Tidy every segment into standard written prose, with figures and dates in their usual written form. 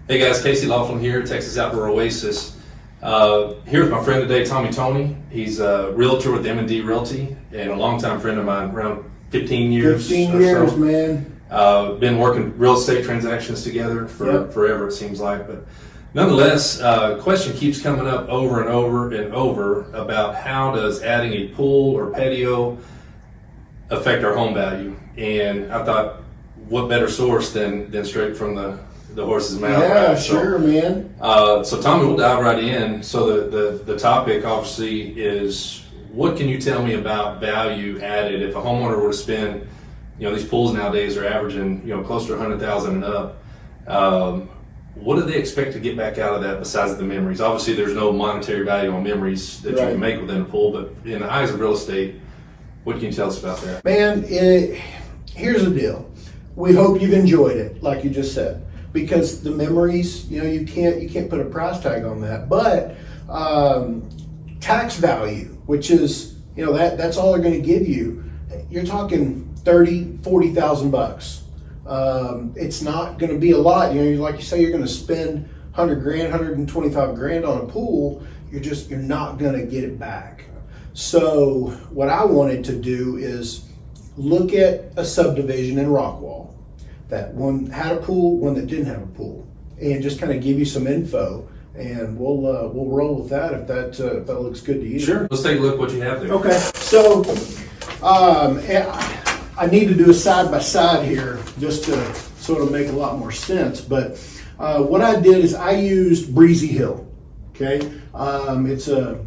Hey guys, Casey Laughlin here, Texas Outdoor Oasis. Here with my friend today, Tommy Toney. He's a realtor with M&D Realty and a longtime friend of mine, around 15 years. 15 years, man. Been working real estate transactions together for forever, it seems like. But nonetheless, question keeps coming up over and over and over about how does adding a pool or patio affect our home value? And I thought, what better source than straight from the horse's mouth? Yeah, right? sure, man. So Tommy, we'll dive right in. So the topic obviously is, what can you tell me about value added if a homeowner were to spend, these pools nowadays are averaging, close to 100,000 and up. What do they expect to get back out of that besides the memories? Obviously, there's no monetary value on memories that you can make within a pool, but in the eyes of real estate, what can you tell us about that? Man, here's the deal. We hope you've enjoyed it, like you just said, because the memories, you can't put a price tag on that. But tax value, which is, that's all they're going to give you. You're talking 30, 40,000 bucks. It's not going to be a lot. Like you say, you're going to spend 100 grand, 125 grand on a pool. You're not going to get it back. So what I wanted to do is look at a subdivision in Rockwall that one had a pool, one that didn't have a pool, and just kind of give you some info. And we'll roll with that if that looks good to you. Sure. Let's take a look at what you have there. Okay. So I need to do a side by side here just to sort of make a lot more sense. But what I did is I used Breezy Hill. Okay. It's a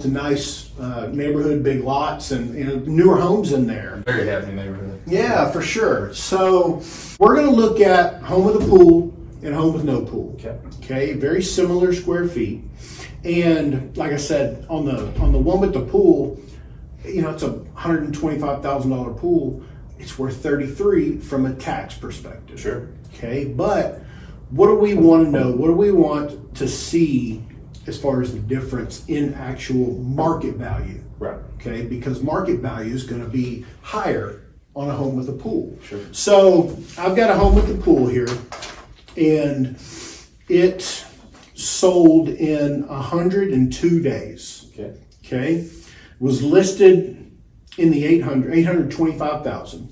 nice neighborhood, big lots, and newer homes in there. Very happy neighborhood. Yeah, for sure. So we're going to look at home with a pool and home with no pool. Okay, very similar square feet. And like I said, on the one with the pool, it's a $125,000 pool. It's worth $33,000 from a tax perspective. Sure. Okay, but what do we want to know? What do we want to see as far as the difference in actual market value? Right. Okay, because market value is going to be higher on a home with a pool. Sure. So I've got a home with a pool here, and it sold in 102 days. Okay. Was listed in the 825,000.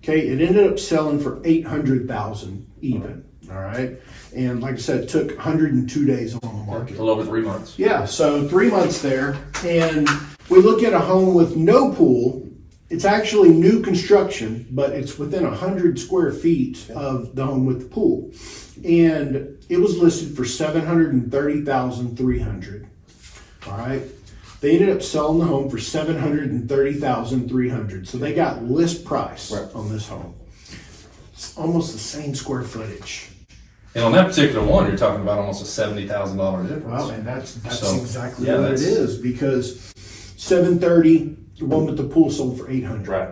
Okay, it ended up selling for 800,000 even. All right. And like I said, it took 102 days on the market. A little over 3 months. Yeah, so 3 months there. And we look at a home with no pool. It's actually new construction, but it's within 100 square feet of the home with the pool. And it was listed for $730,300. All right. They ended up selling the home for $730,300. So they got list price on this home. It's almost the same square footage. And on that particular one, you're talking about almost a $70,000 difference. Well, and that's exactly what it is, because $730,000, the one with the pool sold for $800,000. Right.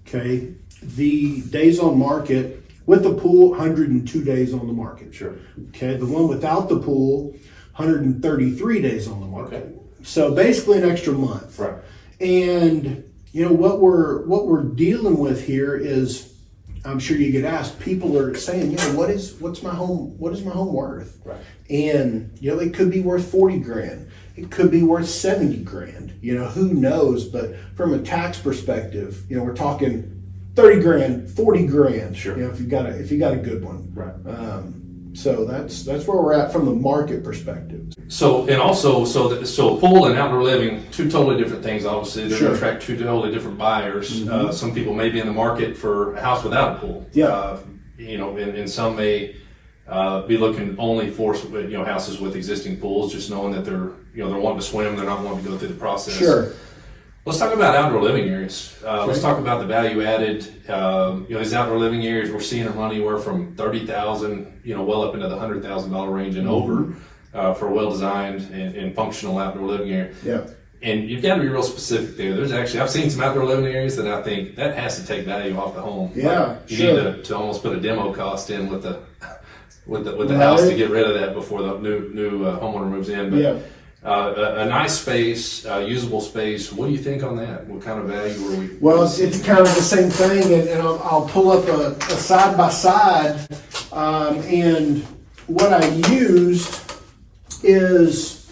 Okay. The days on market with the pool, 102 days on the market. Sure. Okay. The one without the pool, 133 days on the market. Okay. So basically an extra month. Right. And what we're dealing with here is, I'm sure you get asked, people are saying, what's my home worth? Right. And it could be worth 40 grand. It could be worth 70 grand. Who knows? But from a tax perspective, we're talking 30 grand, 40 grand. Sure. If you got a good one. Right. So that's where we're at from the market perspective. So pool and outdoor living, two totally different things. Obviously, they're going to attract two totally different buyers. Mm-hmm. Some people may be in the market for a house without a pool. Yeah. And some may be looking only for houses with existing pools, just knowing that they're wanting to swim, they're not wanting to go through the process. Sure. Let's talk about outdoor living areas. Let's talk about the value added. These outdoor living areas, we're seeing them run anywhere from $30,000, well up into the $100,000 range and over for a well-designed and functional outdoor living area. Yeah. And you've got to be real specific there. I've seen some outdoor living areas that I think that has to take value off the home. Yeah, you need to almost put a demo cost in with the house to get rid of that before the new homeowner moves in. But A nice space, usable space. What do you think on that? What kind of value are we? Well, it's kind of the same thing, and I'll pull up a side by side, and what I used is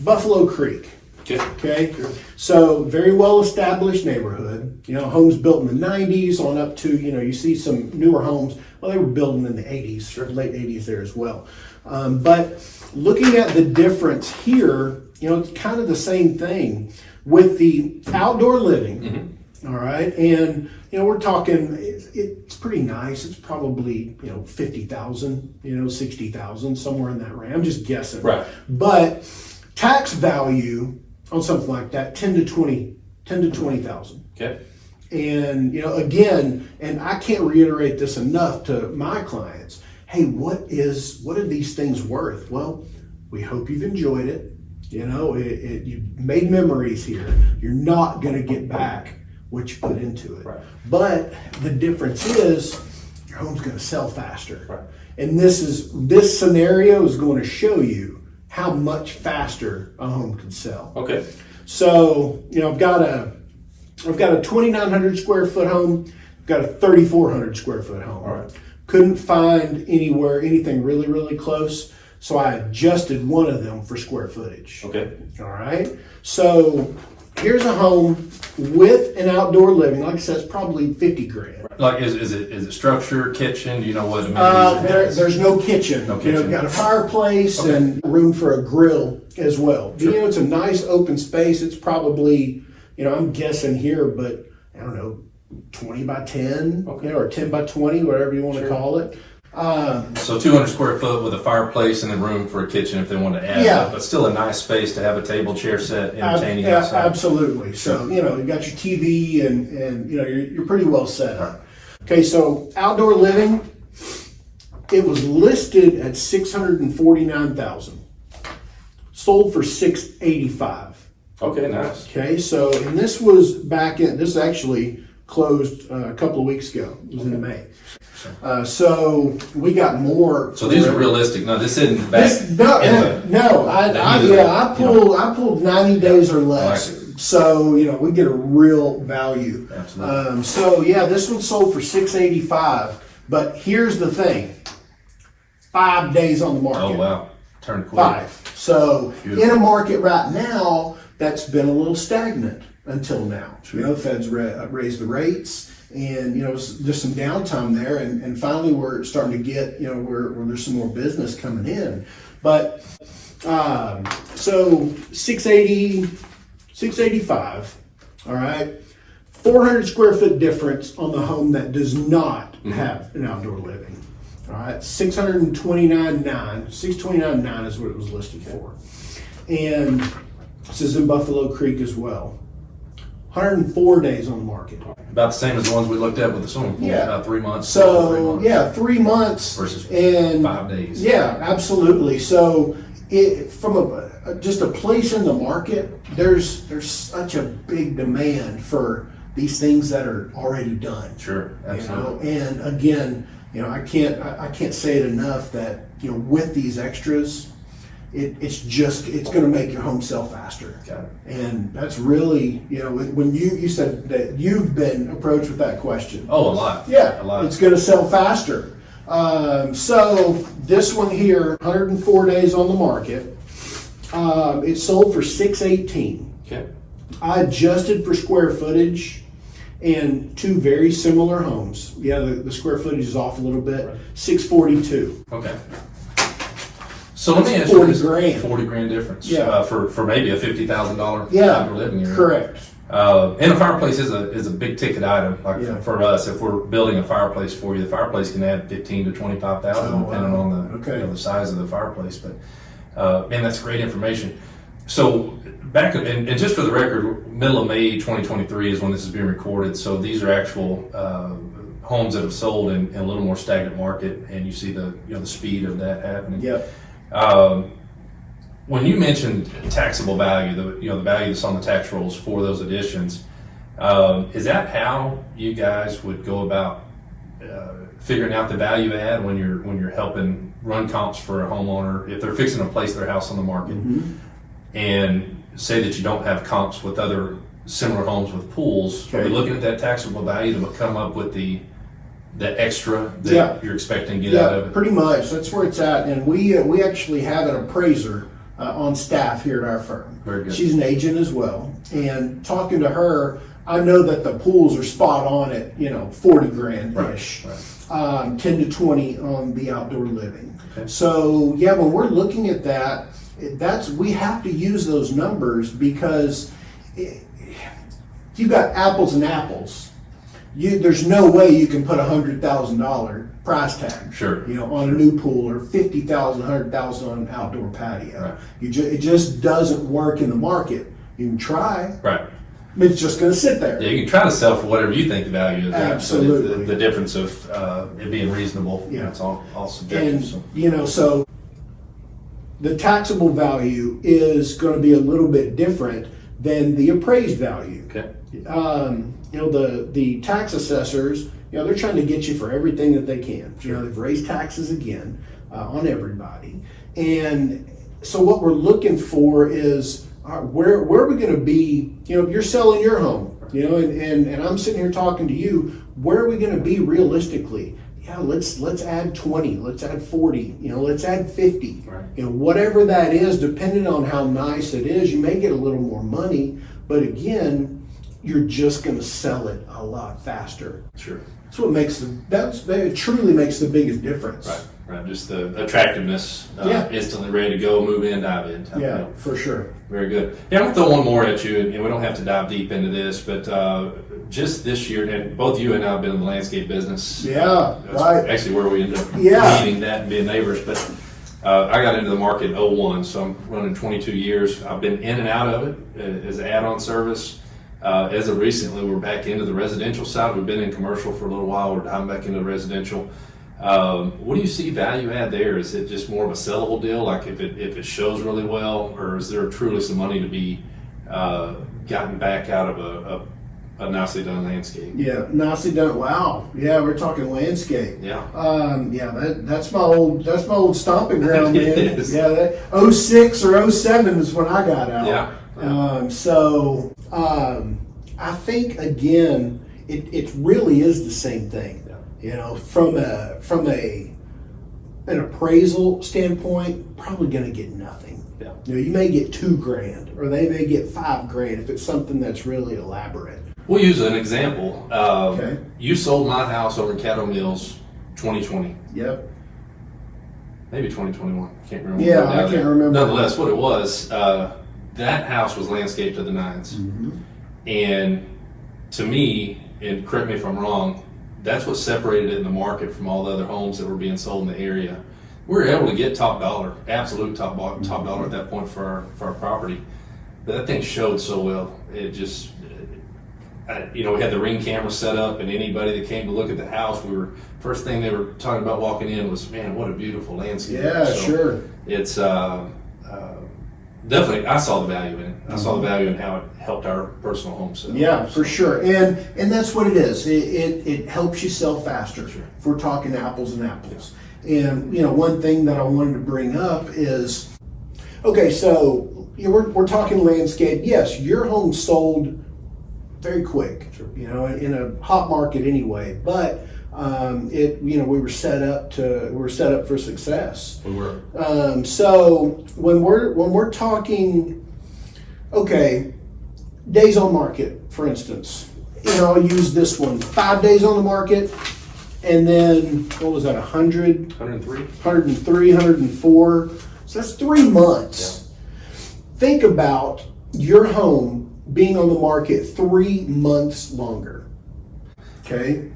Buffalo Creek. Okay, so very well established neighborhood. Homes built in the 90s on up to, you see some newer homes. Well, they were built in the 80s, late 80s there as well. But looking at the difference here, it's kind of the same thing with the outdoor living. Mm-hmm. All right, and we're talking. It's pretty nice. It's probably 50,000, 60,000, somewhere in that range. I'm just guessing. Right. But tax value on something like that, 10 to 20,000. Okay. And again, and I can't reiterate this enough to my clients. Hey, what are these things worth? Well, we hope you've enjoyed it. You've made memories here. You're not going to get back what you put into it. Right. But the difference is your home's going to sell faster. Right. And this scenario is going to show you how much faster a home can sell. Okay. So, I've got a 2,900 square foot home, I've got a 3,400 square foot home. All right. Couldn't find anything really, really close. So I adjusted one of them for square footage. Okay. All right. So here's a home with an outdoor living. Like I said, it's probably 50 grand. Like, is it structure, kitchen? Do you know what amenities there's no kitchen. No kitchen. Got a fireplace and room for a grill as well. Sure. It's a nice open space. It's probably, I'm guessing here, but I don't know, 20 by 10, or 10 by 20, whatever you want to call it. So 200 square foot with a fireplace and then room for a kitchen if they want to add. Yeah. But still a nice space to have a table, chair set, entertaining outside. Absolutely. So, you got your TV and you're pretty well set up. Okay, so outdoor living, it was listed at $649,000. Sold for $685,000. Okay, nice. Okay, so, and this actually closed a couple of weeks ago. It was in May. So we got more. So these are realistic. No, this isn't back. I pulled 90 days or less. So we get a real value. Absolutely. So this one sold for $685,000. But here's the thing: 5 days on the market. Oh wow, turned quick. 5. So beautiful. In a market right now that's been a little stagnant until now. True. Feds raised the rates. And just some downtime there, and finally we're starting to get where there's some more business coming in. But so 685, all right, 400 square foot difference on the home that does not have an outdoor living. All right, 629.9 is what it was listed for, and this is in Buffalo Creek as well. 104 days on the market. About the same as the ones we looked at with the swimming pool. Yeah. About 3 months. So 3 months versus and 5 days. Yeah, absolutely. So from just a place in the market, there's such a big demand for these things that are already done. Sure, absolutely. And again, I can't say it enough that with these extras, it's going to make your home sell faster. Got it. And that's really, when you said that you've been approached with that question. Oh, a lot. Yeah, a lot. It's going to sell faster. So this one here, 104 days on the market. It sold for $618,000. Okay. I adjusted for square footage and two very similar homes. Yeah, the square footage is off a little bit. Right. $642,000. Okay. So let me ask you 40 grand. 40 grand difference. Yeah. For maybe a $50,000 outdoor living area. Correct. And a fireplace is a big ticket item. For us, if we're building a fireplace for you, the fireplace can add $15,000 to $25,000 depending on the size of the fireplace. But man, that's great information. So back and just for the record, middle of May 2023 is when this is being recorded. So these are actual homes that have sold in a little more stagnant market, and you see the speed of that happening. Yep. When you mentioned taxable value, the value that's on the tax rolls for those additions, is that how you guys would go about figuring out the value add when you're helping run comps for a homeowner if they're fixing to place their house on the market? Mm-hmm. and say that you don't have comps with other similar homes with pools, are Okay. we looking at that taxable value to come up with the extra that you're expecting to get out of it? Pretty much. That's where it's at. And we actually have an appraiser on staff here at our firm. Very good. She's an agent as well. And talking to her, I know that the pools are spot on at 40 grand ish, Right. 10 to 20 on the outdoor living. Okay. So yeah, when we're looking at that, we have to use those numbers because you got apples and apples. There's no way you can put $100,000 price tag, Sure. on a new pool, or $50,000, $100,000 on an outdoor patio. Right. It just doesn't work in the market. You can try, Right. but it's just going to sit there. Yeah, you can try to sell for whatever you think the value is. Absolutely. But the difference of it being reasonable, Yeah. it's all subjective. And So. so the taxable value is going to be a little bit different than the appraised value. Okay. The tax assessors, they're trying to get you for everything that they can. They've raised taxes again on everybody. And so what we're looking for is where are we going to be, if you're selling your home, and I'm sitting here talking to you, where are we going to be realistically? Yeah, let's add 20, let's add 40, let's add 50. Right. Whatever that is, depending on how nice it is, you may get a little more money, but again, you're just going to sell it a lot faster. Sure. That's what it truly makes the biggest difference. Right. Right. Just the attractiveness, Yeah. instantly ready to go, move in, dive in. Yeah, for sure. Very good. Yeah, I'm gonna throw one more at you, and we don't have to dive deep into this, but just this year, and both you and I have been in the landscape business. Yeah, That's right. actually where we ended up Yeah. meeting that and being neighbors. But I got into the market in 01, so I'm running 22 years. I've been in and out of it as an add-on service. As of recently, we're back into the residential side. We've been in commercial for a little while. We're diving back into the residential. What do you see value add there? Is it just more of a sellable deal, like if it shows really well, or is there truly some money to be gotten back out of a nicely done landscape? Yeah, nicely done. Wow. Yeah, we're talking landscape. Yeah. That's my old stomping ground, man. It is. Yeah, that 06 or 07 is when I got out. Yeah. I think again, it really is the same thing. From an appraisal standpoint, probably going to get nothing. Yeah. You may get $2,000, or they may get $5,000 if it's something that's really elaborate. We'll use an example. Okay. You sold my house over in Cattle Mills 2020, Yep. maybe 2021. Can't remember. Yeah, Now I can't remember. Nonetheless, what it was, that house was landscaped to the nines. Mm-hmm. And to me, and correct me if I'm wrong, that's what separated it in the market from all the other homes that were being sold in the area. We were able to get top dollar, absolute top dollar at that point for our property. But that thing showed so well. It just, we had the Ring camera set up, and anybody that came to look at the house, first thing they were talking about walking in was, man, what a beautiful landscape. Yeah, So sure. It's definitely, I saw the value in it. I saw the value in how it helped our personal home sale. Yeah, for sure. And that's what it is. It helps you sell faster. Sure. If we're talking apples and apples. And one thing that I wanted to bring up is, okay, so we're talking landscape. Yes, your home sold very quick. Sure. In a hot market anyway. But we were set up for success. We were. So when we're talking, okay, days on market, for instance, I'll use this one, 5 days on the market, and then what was that, 100, 103. 103, 104. So that's 3 months. Think about your home being on the market 3 months longer. Okay.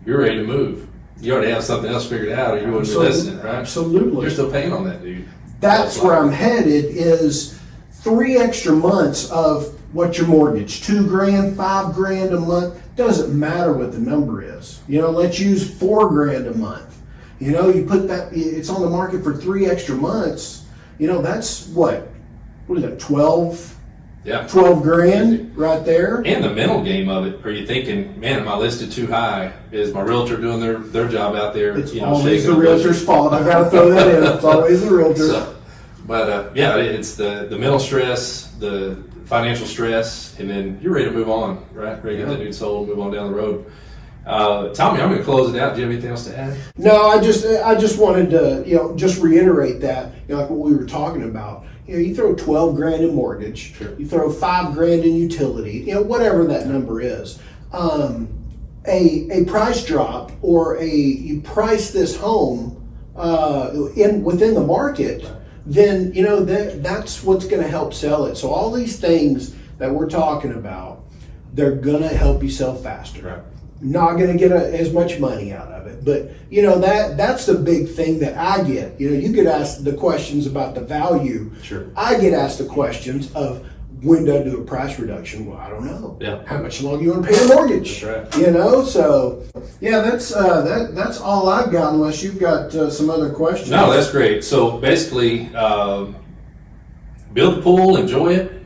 You're ready to move. You already have something else figured out, or you wouldn't be listening, right? Absolutely. You're still paying on that, dude. That's where I'm headed, is 3 extra months of what your mortgage, $2,000, $5,000 a month, doesn't matter what the number is. Let's use $4,000 a month. You put that, it's on the market for 3 extra months. That's what is that, 12 grand right there. And the mental game of it. Are you thinking, man, am I listed too high? Is my realtor doing their job out there? It's always shaking the realtor's fault. I gotta throw that in. It's always the realtor. But yeah, it's the mental stress, the financial stress, and then you're ready to move on, right? Ready to get that dude sold, move on down the road. Tommy, I'm going to close it out. Do you have anything else to add? No, I just wanted to, just reiterate that, like what we were talking about. You throw 12 grand in mortgage, Sure. you throw 5 grand in utility, whatever that number is. A price drop or you price this home within the market, then that's what's going to help sell it. So all these things that we're talking about, they're going to help you sell faster. Right. Not going to get as much money out of it, but that's the big thing that I get. You get asked the questions about the value. Sure. I get asked the questions of when do I do a price reduction? Well, I don't know. Yeah. How much longer you want to pay the mortgage? That's right. So yeah, that's all I've got. Unless you've got some other questions. No, that's great. So basically, build the pool, enjoy it.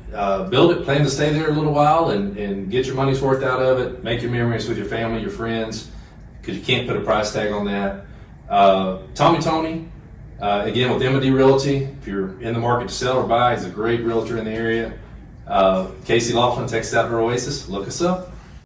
Build it, plan to stay there a little while and get your money's worth out of it. Make your memories with your family, your friends, because you can't put a price tag on that. Tommy Toney, again with M&D Realty. If you're in the market to sell or buy, he's a great realtor in the area. Casey Laughlin, text out to Oasis. Look us up.